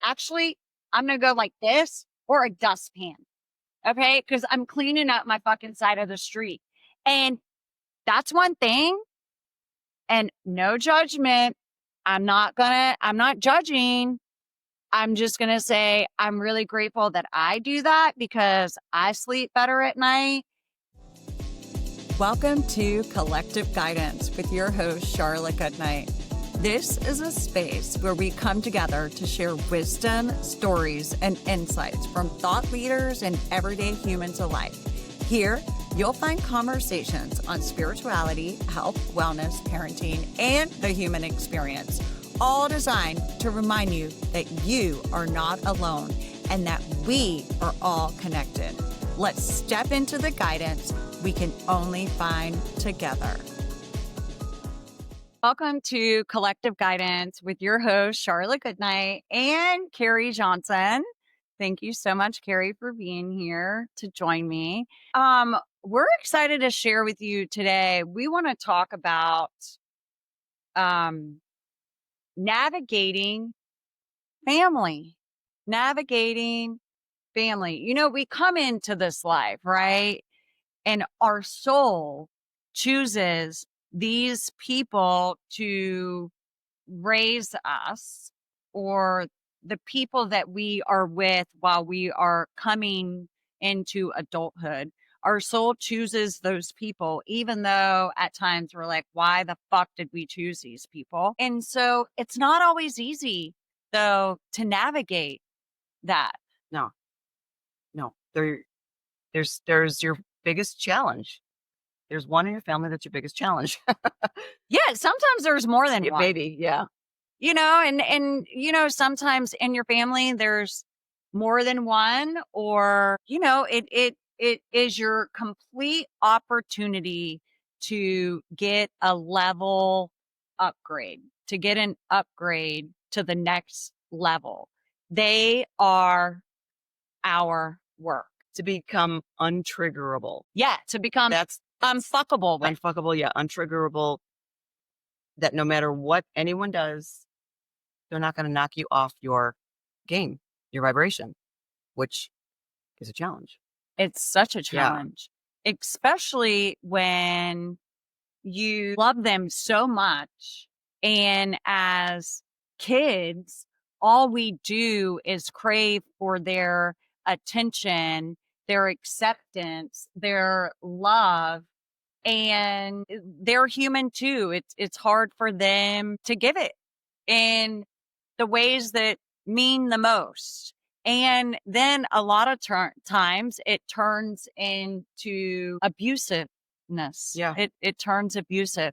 actually, I'm going to go like this or a dustpan. Okay. Cause I'm cleaning up my fucking side of the street. And that's one thing. And no judgment. I'm not judging. I'm just going to say, I'm really grateful that I do that because I sleep better at night. Welcome to Collective Guidance with your host, Charla Goodnight. This is a space where we come together to share wisdom, stories, and insights from thought leaders and everyday humans alike. Here, you'll find conversations on spirituality, health, wellness, parenting, and the human experience, all designed to remind you that you are not alone and that we are all connected. Let's step into the guidance we can only find together. Welcome to Collective Guidance with your host, Charla Goodnight and Keri Johnson. Thank you so much, Keri, for being here to join me. We're excited to share with you today. We want to talk about navigating family. You know, we come into this life, right? And our soul chooses these people to raise us, or the people that we are with while we are coming into adulthood. Our soul chooses those people, even though at times we're like, why the fuck did we choose these people? And so it's not always easy, though, to navigate that. No. There's your biggest challenge. There's one in your family that's your biggest challenge. Yeah, sometimes there's more than one. Maybe, yeah. You know, and you know, sometimes in your family there's more than one, or you know, it is your complete opportunity to get a level upgrade, to get an upgrade to the next level. They are our work. To become untriggerable. Yeah, to become That's unfuckable. Unfuckable, yeah, untriggerable. That no matter what anyone does, they're not going to knock you off your game, your vibration, which is a challenge. It's such a challenge, especially when you love them so much. And as kids, all we do is crave for their attention, their acceptance, their love. And they're human too. It's hard for them to give it in the ways that mean the most. And then a lot of times it turns into abusiveness. Yeah. It turns abusive.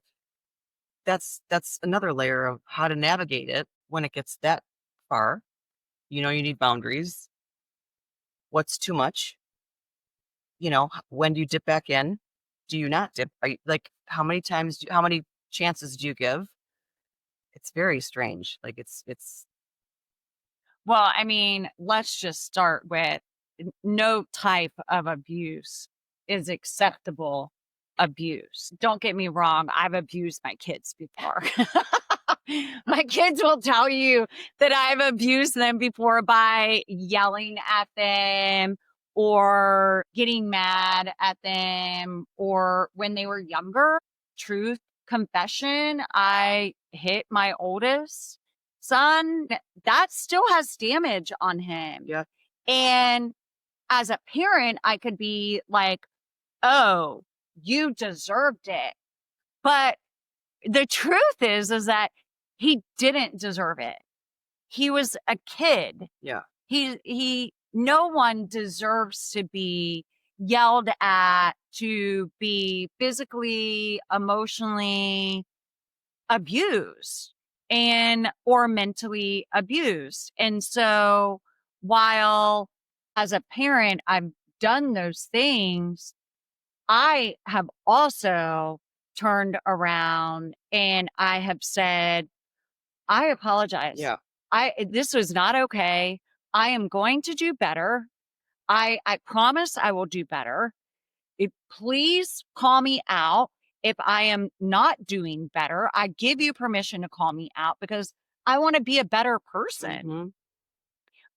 That's another layer of how to navigate it when it gets that far. You know, you need boundaries. What's too much? You know, when do you dip back in? Do you not dip? Are you, like, how many chances do you give? It's very strange. Like it's Well, I mean, let's just start with no type of abuse is acceptable abuse. Don't get me wrong. I've abused my kids before. My kids will tell you that I've abused them before by yelling at them or getting mad at them, or when they were younger. Truth confession, I hit my oldest son. That still has damage on him. Yeah. And as a parent, I could be like, oh, you deserved it. But the truth is that he didn't deserve it. He was a kid. Yeah. No one deserves to be yelled at, to be physically, emotionally abused or mentally abused. And so while as a parent, I've done those things, I have also turned around and I have said, I apologize. Yeah. This was not okay. I am going to do better. I promise I will do better. Please call me out if I am not doing better. I give you permission to call me out because I want to be a better person. Mm-hmm.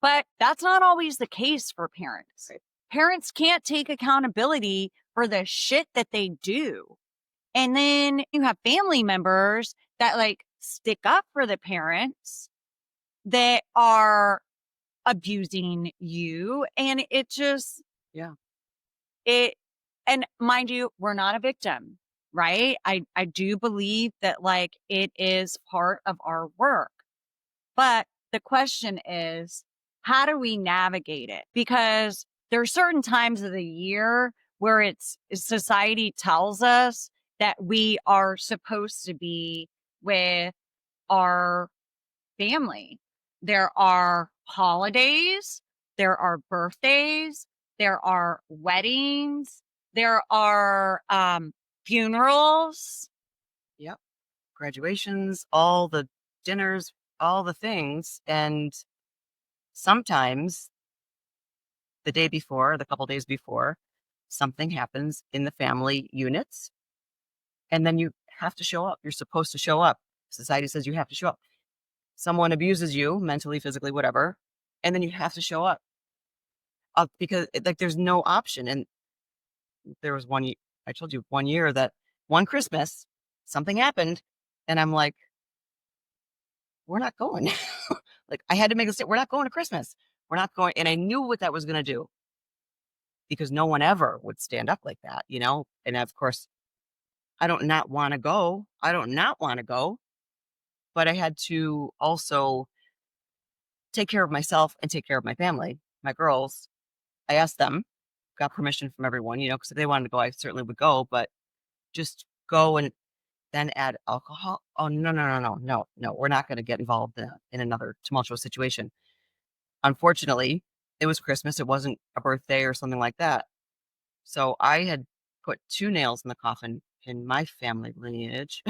But that's not always the case for parents. Right. Parents can't take accountability for the shit that they do. And then you have family members that like stick up for the parents that are abusing you. And it just, Yeah. it, and mind you, we're not a victim, right? I do believe that like it is part of our work. But the question is, how do we navigate it? Because there are certain times of the year where society tells us that we are supposed to be with our family. There are holidays, there are birthdays, there are weddings, there are funerals. Yep. Graduations, all the dinners, all the things. And sometimes the day before, the couple days before, something happens in the family units, and then you have to show up. You're supposed to show up. Society says you have to show up. Someone abuses you mentally, physically, whatever, and then you have to show up because like there's no option. And there was I told you one year that one Christmas something happened, and I'm like, we're not going. Like I had to make a statement. We're not going to Christmas. We're not going. And I knew what that was going to do because no one ever would stand up like that, you know? And of course, I don't not want to go. I don't not want to go, but I had to also take care of myself and take care of my family, my girls. I asked them, got permission from everyone, you know, because if they wanted to go, I certainly would go, but just go and then add alcohol. Oh, no, no, no, no, no, no. We're not going to get involved in another tumultuous situation. Unfortunately, it was Christmas. It wasn't a birthday or something like that. So I had put two nails in the coffin in my family lineage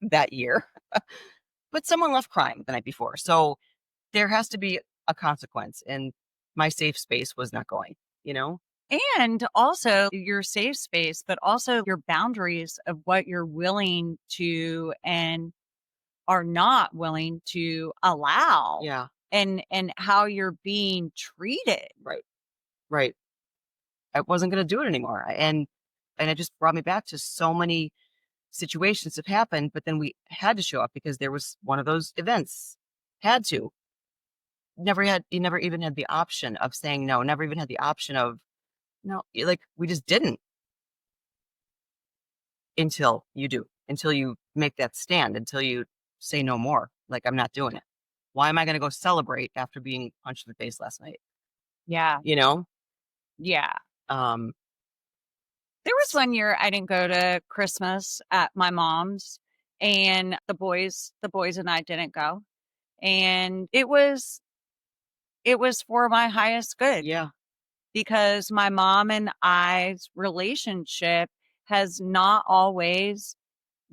that year, but someone left crying the night before. So there has to be a consequence. And my safe space was not going, you know? And also your safe space, but also your boundaries of what you're willing to and are not willing to allow. Yeah. And how you're being treated. Right. Right. I wasn't going to do it anymore. And it just brought me back to so many situations have happened, but then we had to show up because there was one of those events. Had to. You never even had the option of saying no, never even had the option of no, like we just didn't until you do, until you make that stand, until you say no more. Like I'm not doing it. Why am I going to go celebrate after being punched in the face last night? Yeah. You know? Yeah. Um, There was one year I didn't go to Christmas at my mom's, and the boys and I didn't go. And it was for my highest good yeah, because my mom and I's relationship has not always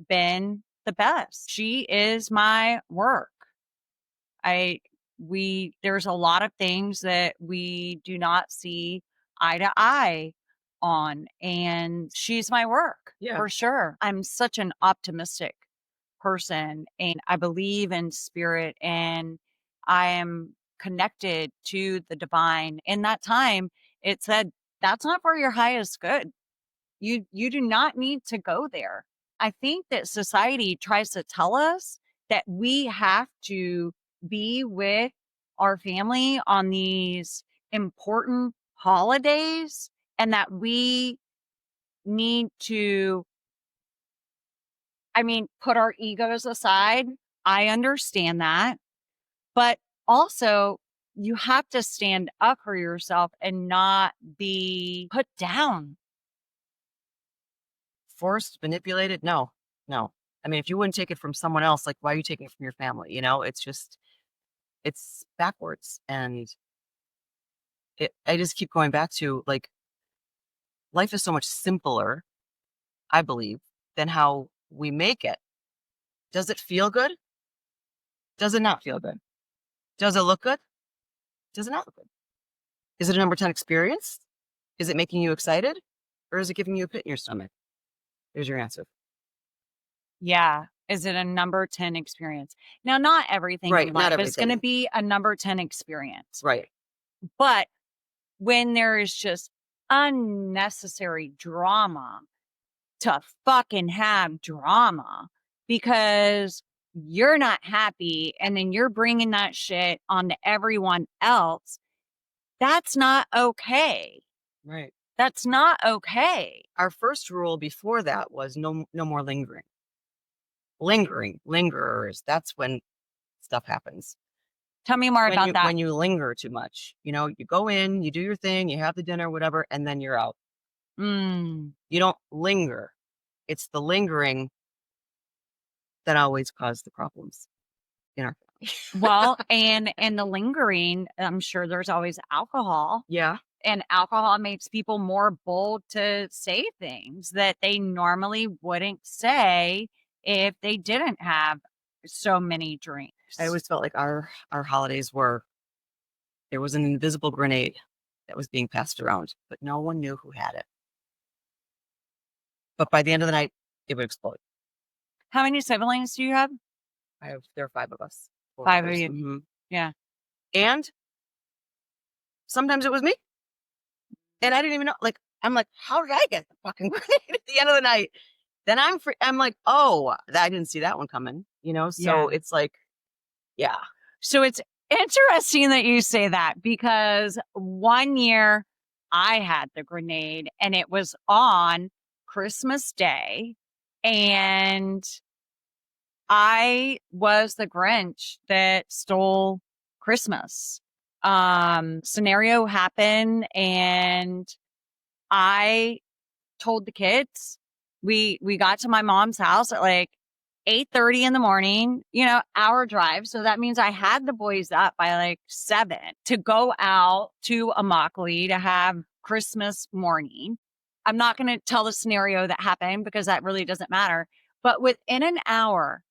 been the best. She is my work. I there's a lot of things that we do not see eye to eye on, and she's my work yeah, for sure. I'm such an optimistic person and I believe in spirit and I am connected to the divine. In that time, it said that's not for your highest good. You do not need to go there. I think that society tries to tell us that we have to be with our family on these important holidays and that we need to, I mean, put our egos aside. I understand that. But also, you have to stand up for yourself and not be put down. forced, manipulated. No, no. I mean, if you wouldn't take it from someone else, like why are you taking it from your family? You know, it's just it's backwards, and I just keep going back to like life is so much simpler, I believe, than how we make it. Does it feel good? Does it not feel good? Does it look good? Does it not look good? Is it a number 10 experience? Is it making you excited? Or is it giving you a pit in your stomach? There's your answer. Yeah. Is it a number 10 experience? Now, not everything in Right. Not life is going to everything. be a number 10 experience. Right. But when there is just unnecessary drama to fucking have drama because you're not happy and then you're bringing that shit onto everyone else, that's not okay. Right. That's not okay. Our first rule before that was no more lingering. Lingerers, that's when stuff happens. Tell me more about that. When you linger too much, you go in, you do your thing, you have the dinner, whatever, and then you're out. Mm. You don't linger. It's the lingering that always caused the problems in our family. Well, and the lingering, I'm sure there's always alcohol. Yeah. And alcohol makes people more bold to say things that they normally wouldn't say if they didn't have so many drinks. I always felt like our holidays there was an invisible grenade that was being passed around, but no one knew who had it. But by the end of the night, it would explode. How many siblings do you have? There are 5 of us. 5 of you. Mm-hmm. Yeah. And sometimes it was me. And I didn't even know, I'm like, how did I get the fucking grenade at the end of the night? Then I'm like, oh, I didn't see that one coming, So it's like, yeah. So it's interesting that you say that because one year I had the grenade and it was on Christmas Day and I was the Grinch that stole Christmas. Scenario happened and I told the kids, we got to my mom's house at like 8:30 in the morning, hour drive. So that means I had the boys up by like 7 to go out to Immokalee to have Christmas morning. I'm not going to tell the scenario that happened because that really doesn't matter. But within an hour,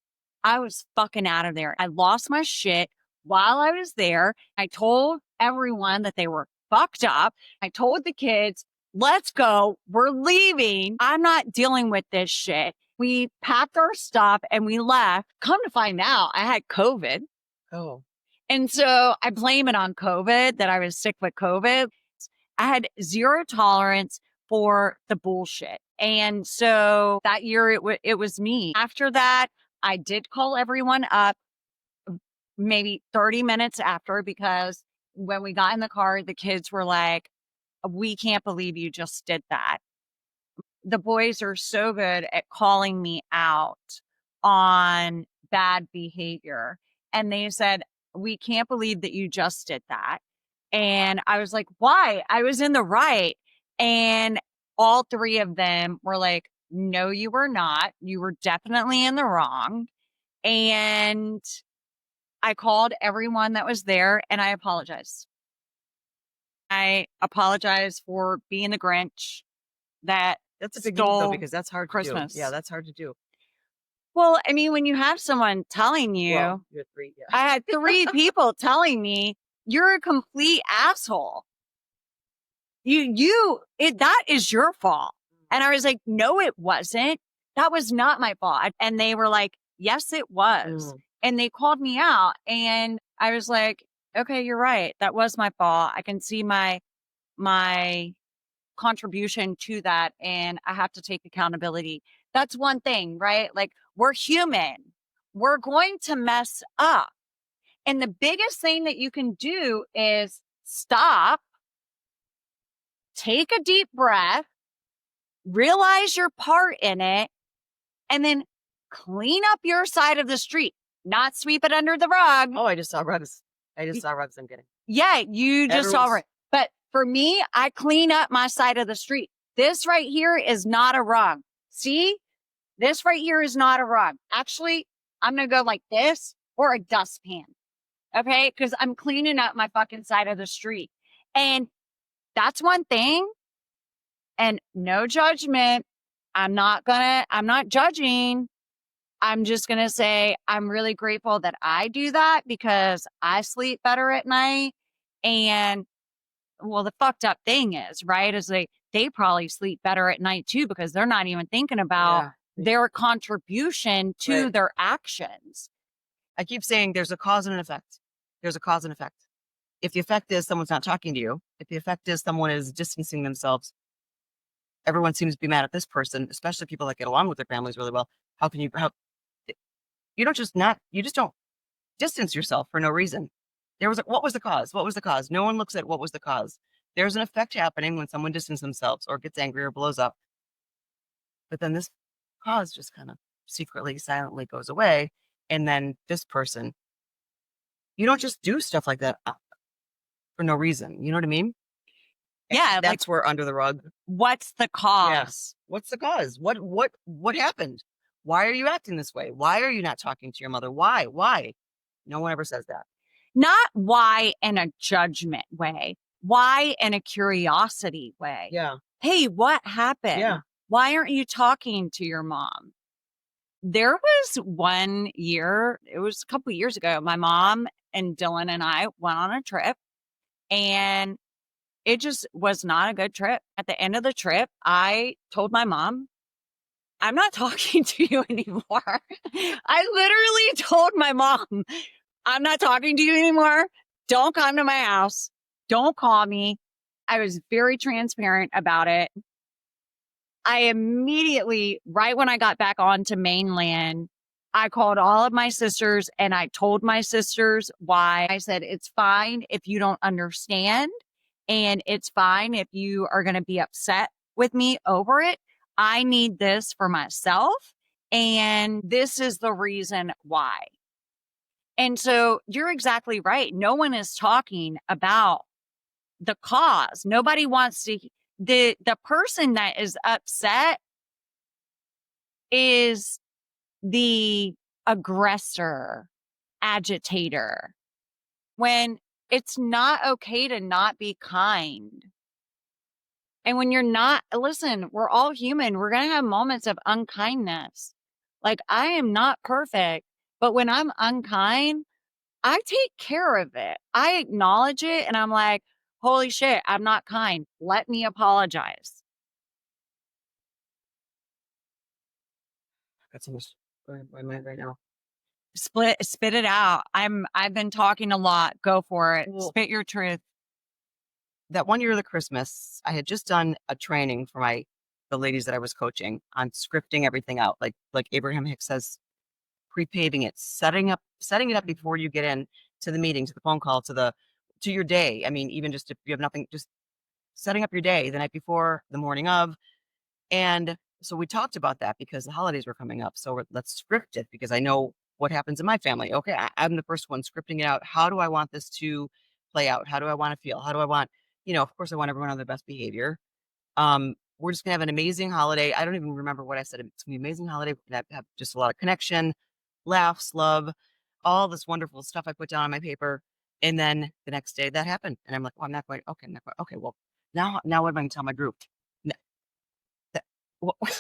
I was fucking out of there. I lost my shit while I was there. I told everyone that they were fucked up. I told the kids, let's go. We're leaving. I'm not dealing with this shit. We packed our stuff and we left. Come to find out, I had COVID. Oh. And so I blame it on COVID, that I was sick with COVID. I had zero tolerance for the bullshit. And so that year it was me. After that, I did call everyone up maybe 30 minutes after because when we got in the car, the kids were like, we can't believe you just did that. The boys are so good at calling me out on bad behavior. And they said, we can't believe that you just did that. And I was like, why? I was in the right. And all 3 of them were like, no, you were not. You were definitely in the wrong. And I called everyone that was there and I apologized. I apologize for being the Grinch that That's a big deal though, because that's hard Christmas. to do. Yeah, that's hard to do. Well, I mean, when you have someone telling you, Well, you had 3, yeah. I had 3 people telling me you're a complete asshole. That is your fault. And I was like, no, it wasn't. That was not my fault. And they were like, yes, it was. And they called me out and I was like, okay, you're right. That was my fault. I can see my contribution to that and I have to take accountability. That's one thing, right? Like we're human. We're going to mess up. And the biggest thing that you can do is stop, take a deep breath, realize your part in it, and then clean up your side of the street, not sweep it under the rug. Oh, I just saw rugs. I'm kidding. Yeah, you just saw rugs. But for me, I clean up my side of the street. This right here is not a rug. See, this right here is not a rug. Actually, I'm going to go like this or a dustpan. Okay. Cause I'm cleaning up my fucking side of the street. And that's one thing. And no judgment. I'm not judging. I'm just going to say, I'm really grateful that I do that because I sleep better at night. And well, the fucked up thing is, right, is they probably sleep better at night too, because they're not even thinking about their contribution to their actions. I keep saying there's a cause and an effect. There's a cause and effect. if the effect is someone's not talking to you, if the effect is someone is distancing themselves, everyone seems to be mad at this person, especially people that get along with their families really well. How can you, how, you don't just not, you just don't distance yourself for no reason. What was the cause? What was the cause? No one looks at what was the cause. There's an effect happening when someone distances themselves or gets angry or blows up. But then this cause just kind of secretly, silently goes away. And then this person, you don't just do stuff like that for no reason. You know what I mean? Yeah. That's where under the rug. What's the cause? Yes. What's the cause? What happened? Why are you acting this way? Why are you not talking to your mother? Why? No one ever says that. Not why in a judgment way, why in a curiosity way. Yeah. Hey, what happened? Yeah. Why aren't you talking to your mom? There was one year, it was a couple years ago, my mom and Dylan and I went on a trip, and it just was not a good trip. At the end of the trip, I told my mom, I'm not talking to you anymore. I literally told my mom, I'm not talking to you anymore. Don't come to my house. Don't call me. I was very transparent about it. I immediately, right when I got back onto mainland, I called all of my sisters and I told my sisters why. I said, it's fine if you don't understand, and it's fine if you are going to be upset with me over it. I need this for myself, and this is the reason why. And so you're exactly right. No one is talking about the cause. Nobody wants to, the person that is upset is the aggressor, agitator, when it's not okay to not be kind. And when you're not, listen, we're all human. We're going to have moments of unkindness. Like, I am not perfect, but when I'm unkind, I take care of it. I acknowledge it and I'm like, holy shit, I'm not kind. Let me apologize. Got so much going on my mind right now. Spit it out. I've been talking a lot. Go for it. Well, Spit your truth. that one year of the Christmas, I had just done a training for the ladies that I was coaching on scripting everything out. Like Abraham Hicks says, pre-paving it, setting it up before you get in to the meeting, to the phone call, to your day. I mean, even just if you have nothing, just setting up your day the night before, the morning of. And so we talked about that because the holidays were coming up. So let's script it because I know what happens in my family. Okay, I'm the first one scripting it out. How do I want this to play out? How do I want to feel? How do I want, of course, I want everyone on their best behavior. We're just gonna have an amazing holiday. I don't even remember what I said. It's gonna be an amazing holiday. We're gonna have just a lot of connection, laughs, love, all this wonderful stuff I put down on my paper. And then the next day that happened. And I'm like, oh, I'm not going, okay, I'm not going, okay, well, now what am I gonna tell my group? That, what, what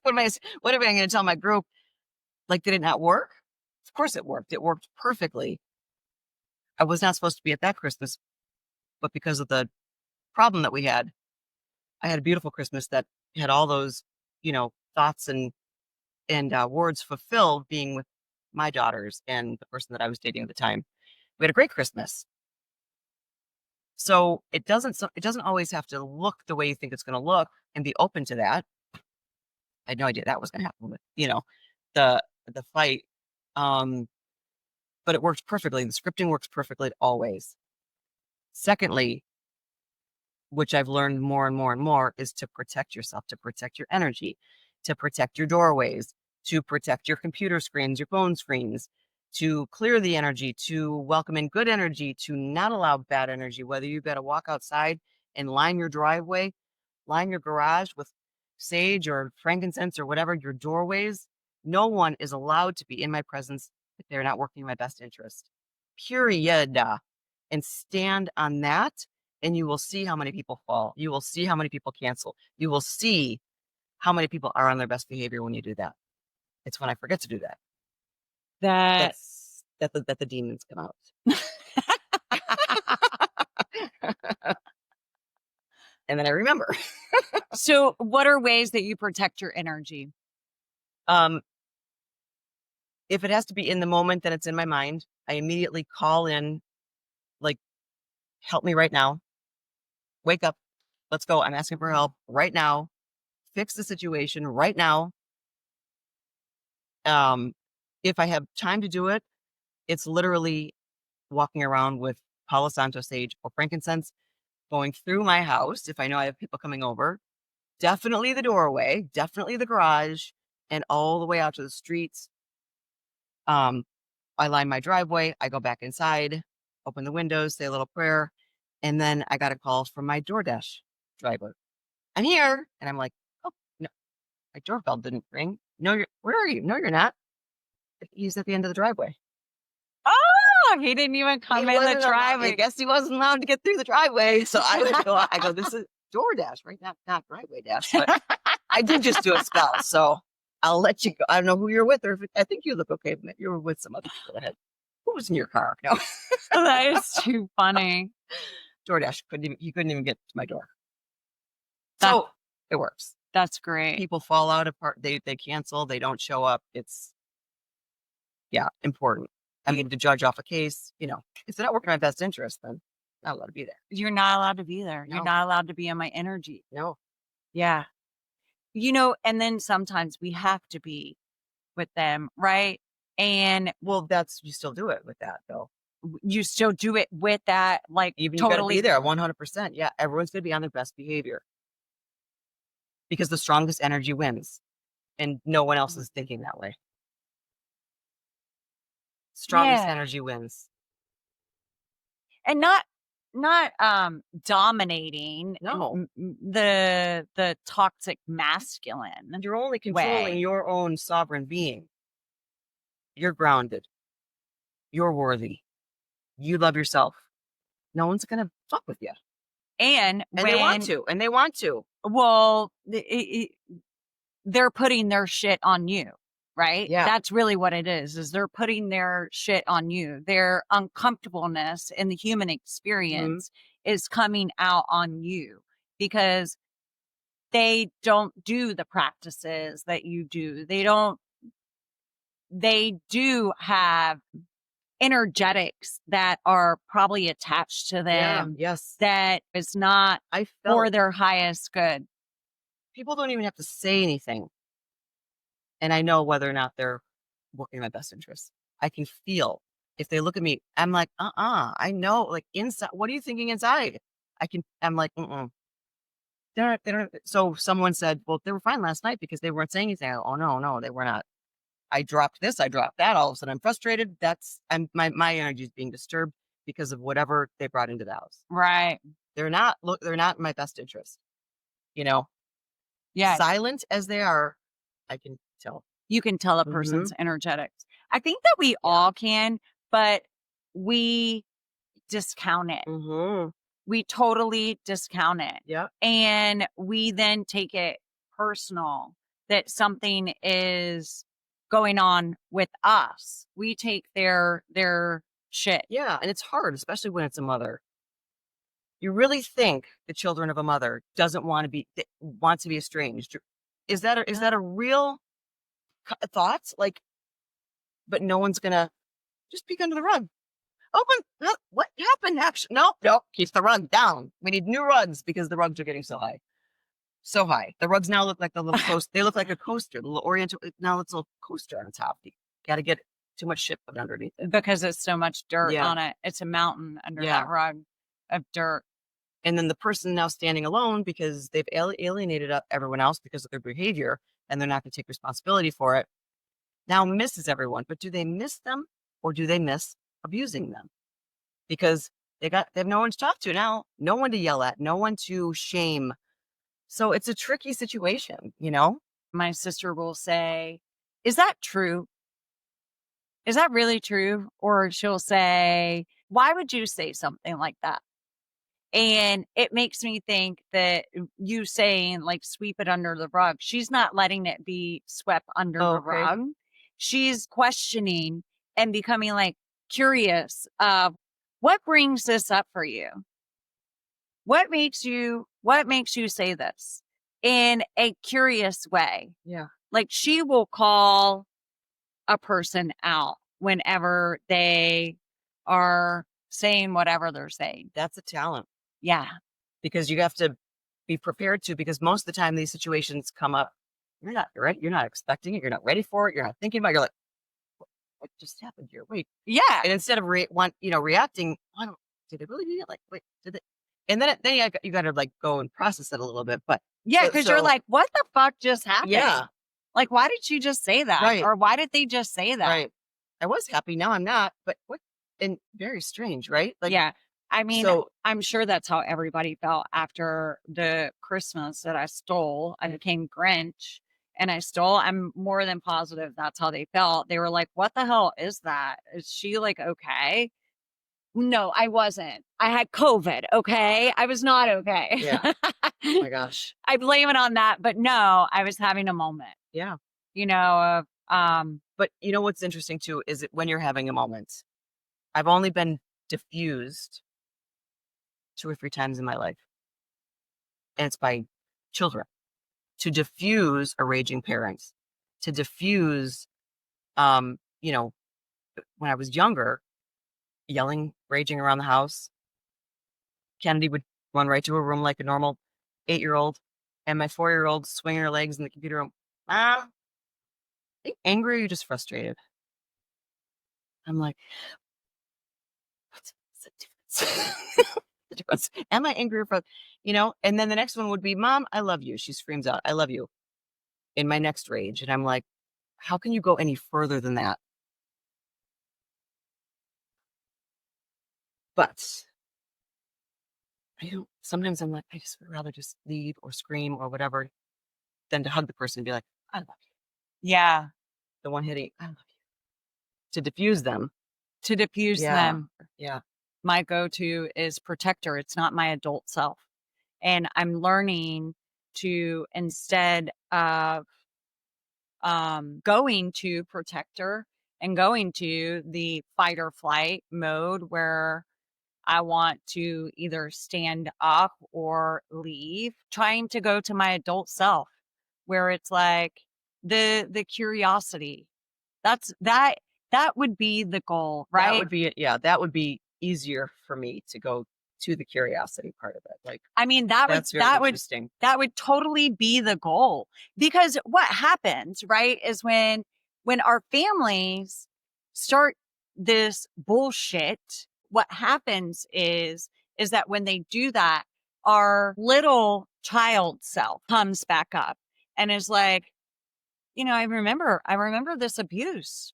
am I going to tell my group? Like, did it not work? Of course it worked. It worked perfectly. I was not supposed to be at that Christmas, but because of the problem that we had, I had a beautiful Christmas that had all those, thoughts and words fulfilled being with my daughters and the person that I was dating at the time. We had a great Christmas. So it doesn't always have to look the way you think it's going to look, and be open to that. I had no idea that was going to happen with, the fight. But it works perfectly. The scripting works perfectly always. Secondly, which I've learned more and more and more, is to protect yourself, to protect your energy, to protect your doorways, to protect your computer screens, your phone screens, to clear the energy, to welcome in good energy, to not allow bad energy, whether you've got to walk outside and line your driveway, line your garage with sage or frankincense or whatever, your doorways. No one is allowed to be in my presence if they're not working in my best interest. Period. And stand on that, and you will see how many people fall. You will see how many people cancel. You will see how many people are on their best behavior when you do that. It's when I forget to do that. That the demons come out. And then I remember. So what are ways that you protect your energy? If it has to be in the moment that it's in my mind, I immediately call in, like, help me right now. Wake up. Let's go. I'm asking for help right now. Fix the situation right now. If I have time to do it, it's literally walking around with Palo Santo sage or frankincense, going through my house. If I know I have people coming over, definitely the doorway, definitely the garage, and all the way out to the streets. I line my driveway. I go back inside, open the windows, say a little prayer, and then I got a call from my DoorDash driver. I'm here, and I'm like, oh no, my doorbell didn't ring. No, where are you? No, you're not. He's at the end of the driveway. Oh, he didn't even come in the driveway. I guess he wasn't allowed to get through the driveway. So I go, this is DoorDash, right? Not driveway dash. But I did just do a spell. So I'll let you go. I don't know who you're with, or I think you look okay. But you were with some other people ahead. Who was in your car? No. That is too funny. DoorDash he couldn't even get to my door. So it works. That's great. People fall out apart. They cancel. They don't show up. It's important. I mean, to judge off a case, if they're not working in my best interest, then I'm not allowed to be there. You're not allowed to be there. No. You're not allowed to be in my energy. No. Yeah. And then sometimes we have to be with them, right? And well, you still do it with that, though. You still do it with that, like, even totally you gotta be there 100%. Yeah, everyone's gonna be on their best behavior because the strongest energy wins, and no one else is thinking that way. Strongest energy wins, and not dominating. No, the toxic masculine. You're only controlling your own sovereign being. You're grounded. You're worthy. You love yourself. No one's gonna fuck with you. And they want to. Well, they're putting their shit on you, right? Yeah. That's really what it is they're putting their shit on you. Their uncomfortableness in the human experience is coming out on you because they don't do the practices that you do. They do have energetics that are probably attached to them. Yes. That is not for their highest good. People don't even have to say anything. And I know whether or not they're working in my best interest. I can feel if they look at me, I'm like, I know, like inside, what are you thinking inside? I'm like, They don't. So someone said, well, they were fine last night because they weren't saying anything. Oh no, they were not. I dropped this, I dropped that. All of a sudden I'm frustrated. My energy is being disturbed because of whatever they brought into the house. Right. They're not in my best interest. Yeah. Silent as they are, I can tell. You can tell a person's energetics. I think that we all can, but we discount it. We totally discount it. Yeah. And we then take it personal that something is going on with us. We take their shit. Yeah. And it's hard, especially when it's a mother. You really think the children of a mother wants to be estranged? Is that a real thought? Like, but no one's gonna just peek under the rug. Open. What happened? Actually, no. Keep the rug down. We need new rugs because the rugs are getting so high. So high. The rugs now look like the little coaster. They look like a coaster. The little oriental. Now it's a little coaster on top. You got to get too much shit put underneath it because it's so much dirt on it. It's a mountain under that rug of dirt. And then the person now standing alone because they've alienated everyone else because of their behavior, and they're not going to take responsibility for it. Now misses everyone, but do they miss them or do they miss abusing them? Because they have no one to talk to now, no one to yell at, no one to shame. So it's a tricky situation, My sister will say, is that true? Is that really true? Or she'll say, why would you say something like that? And it makes me think that you saying like sweep it under the rug, she's not letting it be swept under the rug. She's questioning and becoming like curious of what brings this up for you? What makes you say this in a curious way? Yeah. Like she will call a person out whenever they are saying whatever they're saying. That's a talent. Yeah. Because you have to be prepared to, because most of the time these situations come up, you're not ready, you're not expecting it, you're not ready for it, you're not thinking about it, you're like, what just happened here? Wait. Yeah. And instead of reacting, did it really do that? Like, wait, did it? And then you got to like go and process it a little bit. But yeah, because you're like, what the fuck just happened? Yeah. Like, why did you just say that? Right. Or why did they just say that? Right. I was happy. Now I'm not. But what? And very strange, right? Like, yeah. I mean, so I'm sure that's how everybody felt after the Christmas that I stole. I became Grinch and I stole. I'm more than positive that's how they felt. They were like, what the hell is that? Is she like okay? No, I wasn't. I had COVID. Okay. I was not okay. Yeah. Oh my gosh. I blame it on that. But no, I was having a moment, Yeah. you know, But you know what's interesting too is when you're having a moment. I've only been diffused 2 or 3 times in my life, and it's by children. To diffuse a raging parent, to diffuse, you know, when I was younger, yelling, raging around the house, Kennedy would run right to her room like a normal 8-year-old, and my 4-year-old swinging her legs in the computer room. Mom, are you angry or are you just frustrated? I'm like, what's the difference? The difference. Am I angry or frustrated? And then the next one would be, Mom, I love you. She screams out, I love you, in my next rage. And I'm like, how can you go any further than that? But sometimes I'm like, I just would rather just leave or scream or whatever than to hug the person and be like, I love you. yeah, The one hitting, I love you. To diffuse them. to diffuse them. Yeah. My go-to is protector. It's not my adult self. And I'm learning to, instead of going to protector and going to the fight or flight mode where I want to either stand up or leave, trying to go to my adult self where it's like the curiosity. That would be the goal, right? That would be it. Yeah. That would be easier for me to go to the curiosity part of it. Like, I mean, that's very interesting. that would totally be the goal. Because what happens, right, is when our families start this bullshit, what happens is that when they do that, our little child self comes back up and is like, I remember this abuse.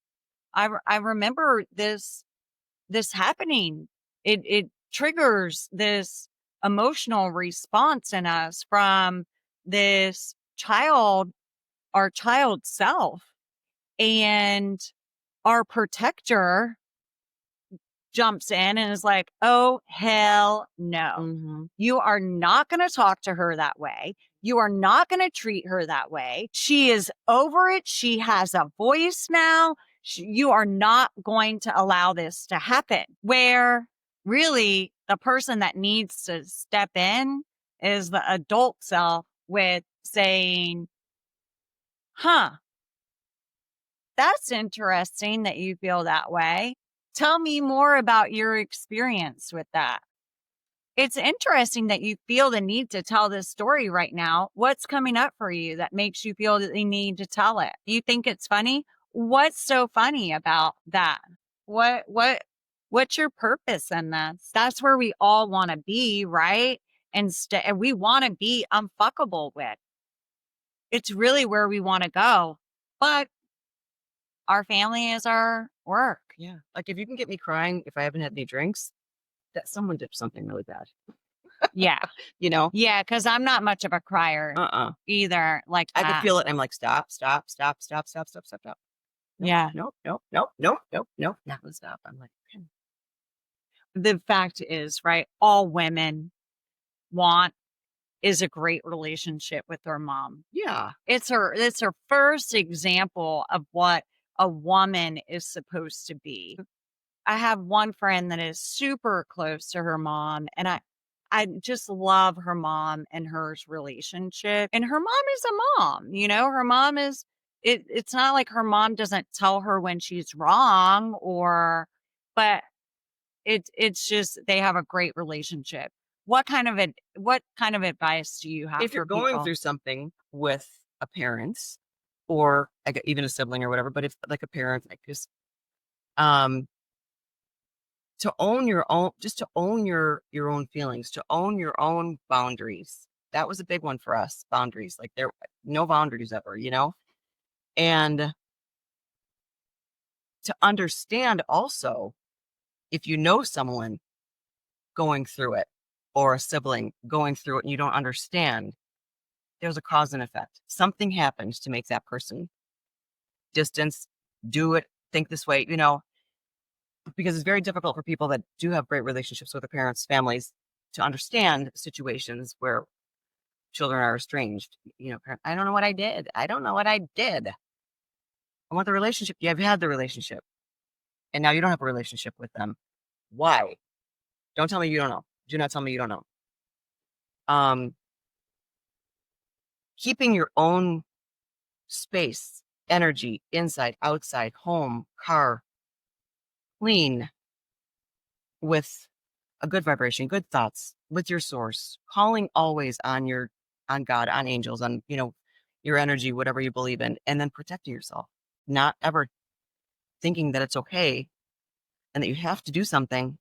I remember this happening. It triggers this emotional response in us from this our child self, and our protector jumps in and is like, oh, hell no. Mm-hmm. You are not going to talk to her that way. You are not going to treat her that way. She is over it. She has a voice now. You are not going to allow this to happen. Where really the person that needs to step in is the adult self with saying, huh, that's interesting that you feel that way. Tell me more about your experience with that. It's interesting that you feel the need to tell this story right now. What's coming up for you that makes you feel that you need to tell it? You think it's funny? What's so funny about that? What's your purpose in this? That's where we all want to be, right? And we want to be unfuckable with. It's really where we want to go. But our family is our work. Yeah. Like, if you can get me crying if I haven't had any drinks, that someone did something really bad. Yeah. Yeah, because I'm not much of a crier either. Like I could feel it. I'm like, stop. Yeah. Nope. Not gonna stop. I'm like, okay. The fact is, right, all women want is a great relationship with their mom. Yeah. It's her first example of what a woman is supposed to be. I have one friend that is super close to her mom, and I just love her mom and hers relationship. And her mom is a mom, her mom is it's not like her mom doesn't tell her when she's wrong but it's just they have a great relationship. What kind of advice do you have If you're for going people? through something with a parent or even a sibling or whatever, but if like a parent, like just um to own your own, just to own your own feelings, to own your own boundaries. That was a big one for us, boundaries. Like there no boundaries ever, and to understand also, if you know someone going through it or a sibling going through it and you don't understand, there's a cause and effect. Something happens to make that person distance, do it, think this way, because it's very difficult for people that do have great relationships with their parents, families, to understand situations where children are estranged. I don't know what I did. I don't know what I did. I want the relationship. Yeah, I've had the relationship. And now you don't have a relationship with them. Why? Don't tell me you don't know. Do not tell me you don't know. Um, Keeping your own space, energy, inside, outside, home, car, clean, with a good vibration, good thoughts, with your source, calling always on God, on angels, on, your energy, whatever you believe in, and then protecting yourself, not ever thinking that it's okay and that you have to do something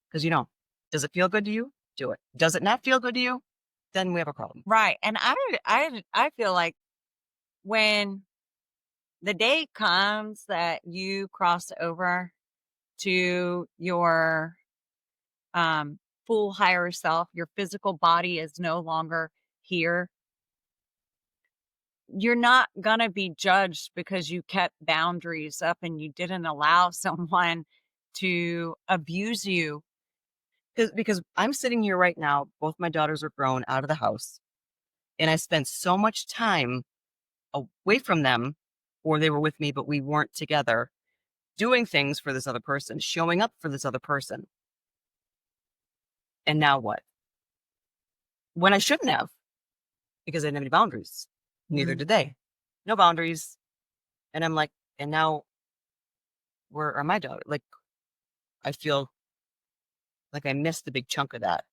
because you know, does it feel good to you? Do it. Does it not feel good to you? Then we have a problem. Right. And I feel like when the day comes that you cross over to your full higher self, your physical body is no longer here. You're not going to be judged because you kept boundaries up and you didn't allow someone to abuse you. Because I'm sitting here right now, both my daughters are grown out of the house, and I spent so much time away from them, or they were with me, but we weren't together, doing things for this other person, showing up for this other person. And now what? When I shouldn't have, because I didn't have any boundaries. Neither did they. No boundaries. And I'm like, and now where are my daughters? Like, I feel like I missed the big chunk of that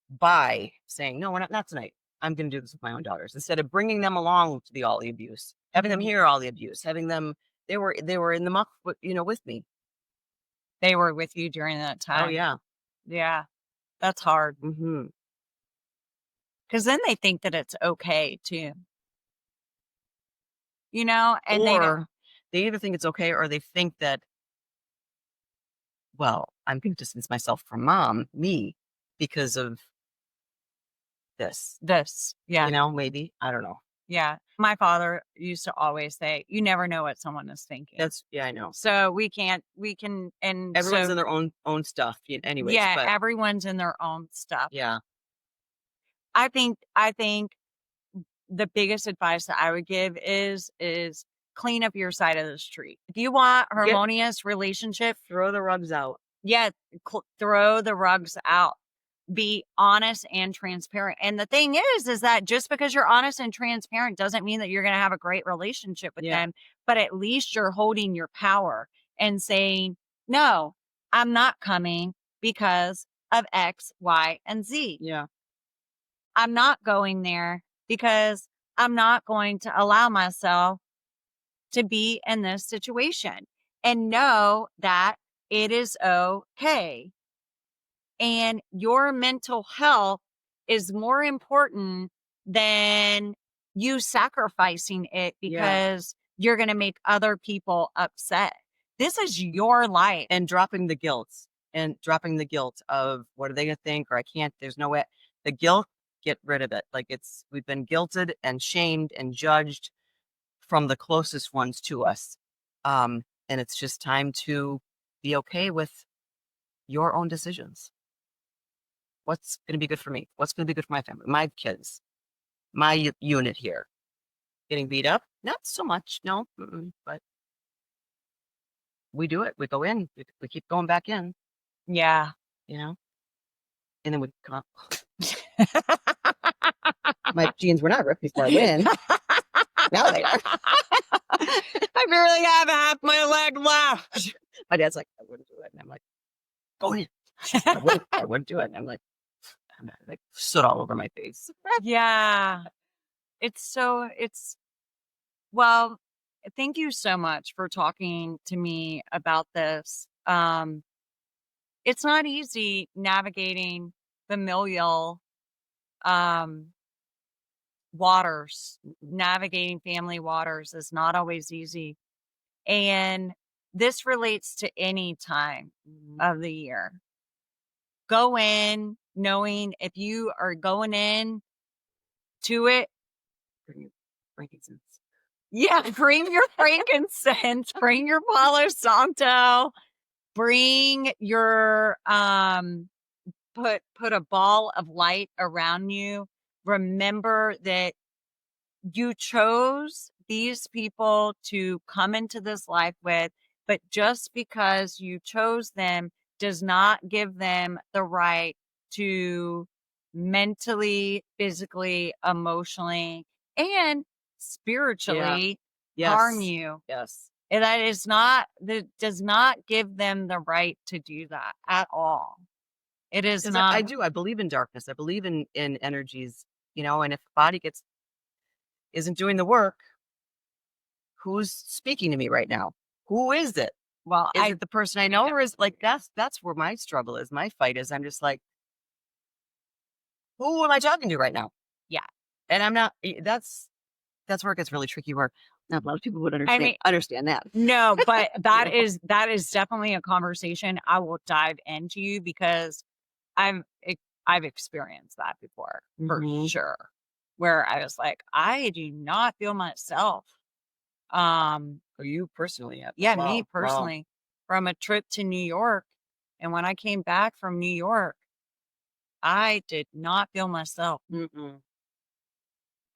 by saying, no, we're not tonight. I'm going to do this with my own daughters instead of bringing them along to all the abuse, having them hear all the abuse, having them, they were in the muck, with me. They were with you during that time. Oh yeah. Yeah. That's hard. Mm-hmm. Because then they think that it's okay too. And Or they either think it's okay or they think that, well, I'm going to distance myself from me, because of this, yeah. maybe, I don't know. Yeah. My father used to always say, you never know what someone is thinking. Yeah, I know. So we can, and Everyone's so, in their own stuff, anyways. yeah, But everyone's in their own stuff. yeah, I think the biggest advice that I would give is clean up your side of the street. If you want harmonious relationship, throw the rugs out. yeah, throw the rugs out. Be honest and transparent. And the thing is that just because you're honest and transparent doesn't mean that you're going to have a great relationship with them, but at least you're holding your power and saying, no, I'm not coming because of X, Y, and Z. Yeah. I'm not going there because I'm not going to allow myself to be in this situation, and know that it is okay. And your mental health is more important than you sacrificing it because you're going to make other people upset. This is your life. And dropping the guilt of what are they going to think, or I can't, there's no way. The guilt, get rid of it. Like we've been guilted and shamed and judged from the closest ones to us. And it's just time to be okay with your own decisions. What's going to be good for me? What's going to be good for my family, my kids, my unit here? Getting beat up? Not so much, no. But we do it. We go in. We keep going back in. Yeah. And then we come up. My jeans were not ripped before I went. Now they are. I barely have half my leg left. My dad's like, I wouldn't do it. And I'm like, go in. I wouldn't do it. And I'm like soot all over my face. Yeah. Well, thank you so much for talking to me about this. It's not easy navigating familial um, waters. Navigating family waters is not always easy. And this relates to any time of the year. Go in knowing if you are going in to it. Bring your frankincense. Yeah, bring your frankincense, bring your Palo Santo, bring your put a ball of light around you. Remember that you chose these people to come into this life with, but just because you chose them does not give them the right to mentally, physically, emotionally, and spiritually harm Yes. you. Yes. And that does not give them the right to do that at all. It is Because not. I do. I believe in darkness. I believe in energies, and if the body isn't doing the work, who's speaking to me right now? Who is it? Well, Is it the person I know, or is like that's where my struggle is. My fight is I'm just like, who am I talking to right now? yeah. And I'm not. That's where it gets really tricky. Where not a lot of people would understand that. No, but You know? that is definitely a conversation I will dive into because I've I've experienced that before for sure. Where I was like, I do not feel myself. Or you personally have? Yeah, Wow. me personally, from a trip to New York, and when I came back from New York, I did not feel myself.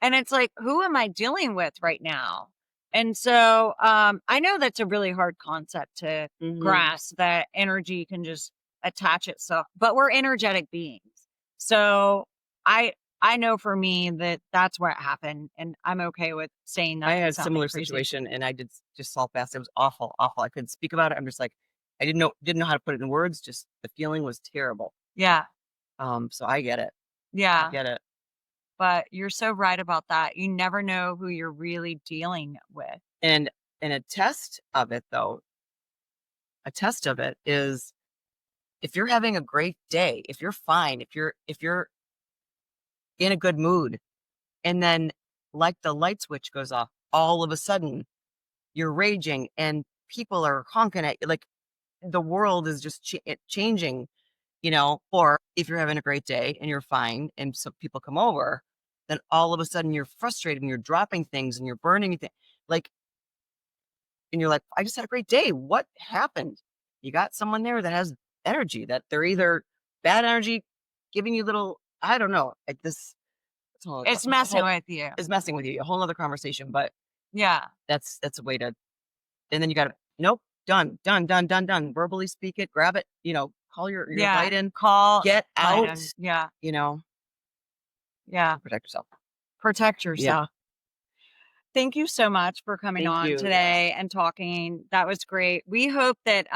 And it's like, who am I dealing with right now? And so I know that's a really hard concept to grasp, that energy can just attach itself, but we're energetic beings. So I I know for me that that's where it happened, and I'm okay with saying that. I It had a sounds similar crazy. situation, and I did just salt fast. It was awful, awful. I couldn't speak about it. I'm just like, I didn't know how to put it in words. Just the feeling was terrible. Yeah. So I get it. I Yeah. get it. But you're so right about that. You never know who you're really dealing with. And a test of it, though, a test of it is if you're having a great day, if you're fine, if you're in a good mood, and then like the light switch goes off, all of a sudden you're raging and people are honking at you, like the world is just changing, or if you're having a great day and you're fine and some people come over, then all of a sudden you're frustrated and you're dropping things and you're burning things, like, and you're like, I just had a great day. What happened? You got someone there that has energy, that they're either bad energy giving you little, I don't know, like this. It's messing with you. Is messing with you. A whole other conversation, but Yeah. that's a way to, and then you got to, nope, done, done, done, done, done. Verbally speak it, grab it, call your light in, Call, get out, yeah. Yeah. Protect yourself. Protect Yeah. yourself. Thank you so much for coming Thank on you. today and talking. That was great. We hope that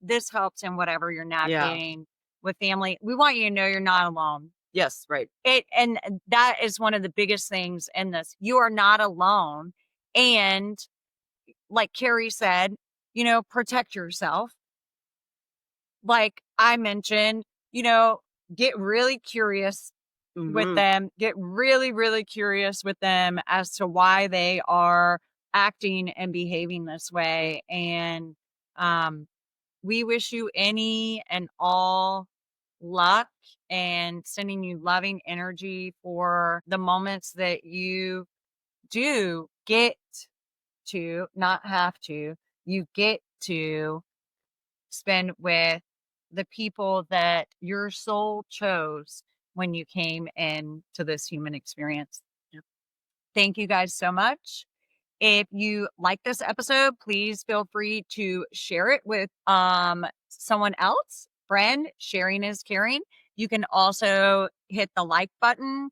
this helps in whatever you're navigating with family. We want you to know you're not alone. Yes, right. And that is one of the biggest things in this. You are not alone. And like Keri said, protect yourself. Like I mentioned, get really curious with them, get really, really curious with them as to why they are acting and behaving this way. And we wish you any and all luck, and sending you loving energy for the moments that you do get to, not have to, you get to spend with the people that your soul chose when you came into this human experience. Yep. Thank you guys so much. If you like this episode, please feel free to share it with someone else. Friend, sharing is caring. You can also hit the like button,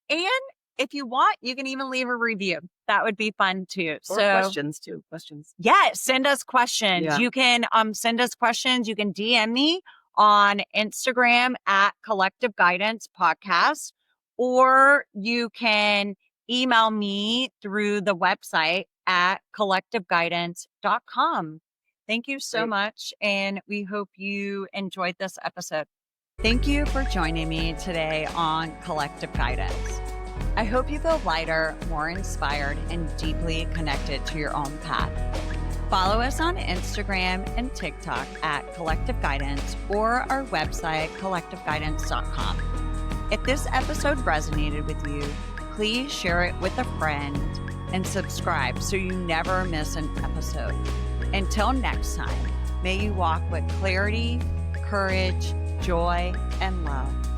and if you want, you can even leave a review. That would be fun too. Or questions too. Questions. Yeah, send us questions. Yeah. You can send us questions. You can DM me on Instagram at Collective Guidance Podcast, or you can email me through the website at collectiveguidance.com. Thank you so much, and we hope you enjoyed this episode. Thank you for joining me today on Collective Guidance. I hope you feel lighter, more inspired, and deeply connected to your own path. Follow us on Instagram and TikTok at Collective Guidance or our website, collectiveguidance.com. If this episode resonated with you, please share it with a friend and subscribe so you never miss an episode. Until next time, may you walk with clarity, courage, joy, and love.